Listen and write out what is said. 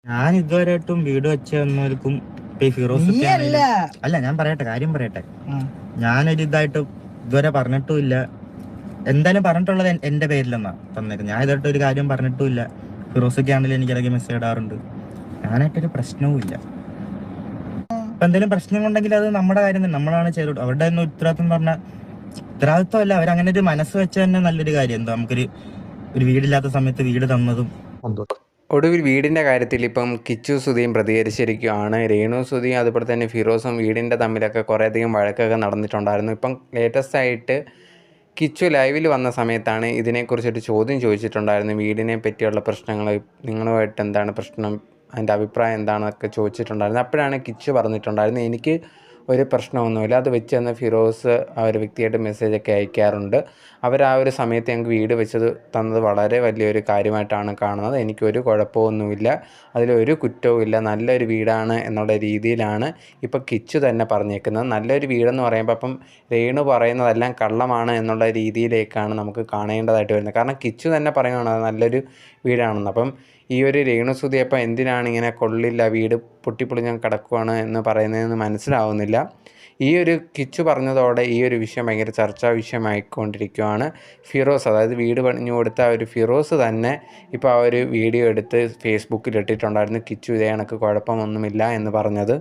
ഞാൻ ഇതുവരെയായിട്ടും വീട് വെച്ച് തന്നവർക്കും ഇപ്പൊ ഈ ഫിറോസൊക്കെ ആണെങ്കിലും അല്ല, ഞാൻ പറയട്ടെ, കാര്യം പറയട്ടെ. ഞാനൊരു ഇതായിട്ട് ഇതുവരെ പറഞ്ഞിട്ടുമില്ല. എന്തായാലും പറഞ്ഞിട്ടുള്ളത് എന്റെ പേരിലെന്നാ തന്നേക്കുന്നത്. ഞാൻ ഇതായിട്ട് ഒരു കാര്യം പറഞ്ഞിട്ടുമില്ല. ഫിറോസൊക്കെ ആണെങ്കിലും എനിക്കിടയ്ക്ക് മെസ്സേജ് ഇടാറുണ്ട്. ഞാനായിട്ടൊരു പ്രശ്നവും ഇല്ല. ഇപ്പൊ എന്തെങ്കിലും പ്രശ്നം ഉണ്ടെങ്കിൽ അത് നമ്മുടെ കാര്യം തന്നെ, നമ്മളാണ് ചെയ്തോളൂ. അവരുടെ ഒന്നും ഉത്തരവാദിത്വം പറഞ്ഞാൽ ഉത്തരവാദിത്വം അല്ല, അവരങ്ങനെ ഒരു മനസ്സ് വെച്ച തന്നെ നല്ലൊരു കാര്യം. എന്താ നമുക്കൊരു വീടില്ലാത്ത സമയത്ത് വീട് തന്നതും. ഒടുവിൽ വീടിൻ്റെ കാര്യത്തിൽ ഇപ്പം കിച്ചു സുധിയും പ്രതികരിച്ചിരിക്കുകയാണ്. രേണു സുധിയും അതുപോലെ തന്നെ ഫിറോസും വീടിൻ്റെ തമ്മിലൊക്കെ കുറേയധികം വഴക്കൊക്കെ നടന്നിട്ടുണ്ടായിരുന്നു. ഇപ്പം ലേറ്റസ്റ്റ് ആയിട്ട് കിച്ചു ലൈവിൽ വന്ന സമയത്താണ് ഇതിനെക്കുറിച്ചൊരു ചോദ്യം ചോദിച്ചിട്ടുണ്ടായിരുന്നു. വീടിനെ പറ്റിയുള്ള പ്രശ്നങ്ങൾ, നിങ്ങളുമായിട്ട് എന്താണ് പ്രശ്നം, അതിൻ്റെ അഭിപ്രായം എന്താണെന്നൊക്കെ ചോദിച്ചിട്ടുണ്ടായിരുന്നു. അപ്പോഴാണ് കിച്ചു പറഞ്ഞിട്ടുണ്ടായിരുന്നു, എനിക്ക് ഒരു പ്രശ്നമൊന്നുമില്ല, അത് വെച്ച് തന്ന ഫിറോസ് ആ ഒരു വ്യക്തിയായിട്ട് മെസ്സേജൊക്കെ അയക്കാറുണ്ട്. അവർ ആ ഒരു സമയത്ത് ഞങ്ങൾക്ക് വീട് വെച്ചത് തന്നത് വളരെ വലിയൊരു കാര്യമായിട്ടാണ് കാണുന്നത്. എനിക്കൊരു കുഴപ്പമൊന്നുമില്ല, അതിലൊരു കുറ്റവും ഇല്ല, നല്ലൊരു വീടാണ് എന്നുള്ള രീതിയിലാണ് ഇപ്പോൾ കിച്ചു തന്നെ പറഞ്ഞേക്കുന്നത്. നല്ലൊരു വീടെന്ന് പറയുമ്പോൾ അപ്പം രേണു പറയുന്നതെല്ലാം കള്ളമാണ് എന്നുള്ള രീതിയിലേക്കാണ് നമുക്ക് കാണേണ്ടതായിട്ട് വരുന്നത്. കാരണം കിച്ചു തന്നെ പറയുകയാണ് അത് നല്ലൊരു വീടാണെന്ന്. അപ്പം ഈ ഒരു രേണുസുതി അപ്പം എന്തിനാണ് ഇങ്ങനെ കൊള്ളില്ല, വീട് പൊട്ടിപ്പൊളിഞ്ഞ് കിടക്കുവാണ് എന്ന് പറയുന്നതെന്ന് മനസ്സിലാവുന്നില്ല. ഈ ഒരു കിച്ചു പറഞ്ഞതോടെ ഈ ഒരു വിഷയം ഭയങ്കര ചർച്ചാ വിഷയമായിക്കൊണ്ടിരിക്കുകയാണ്. ഫിറോസ്, അതായത് വീട് പണിഞ്ഞു കൊടുത്ത ആ ഒരു ഫിറോസ് തന്നെ ഇപ്പോൾ ആ ഒരു വീഡിയോ എടുത്ത് ഫേസ്ബുക്കിൽ ഇട്ടിട്ടുണ്ടായിരുന്നു, കിച്ചു ഇതേ കണക്ക് കുഴപ്പമൊന്നുമില്ല എന്ന് പറഞ്ഞത്.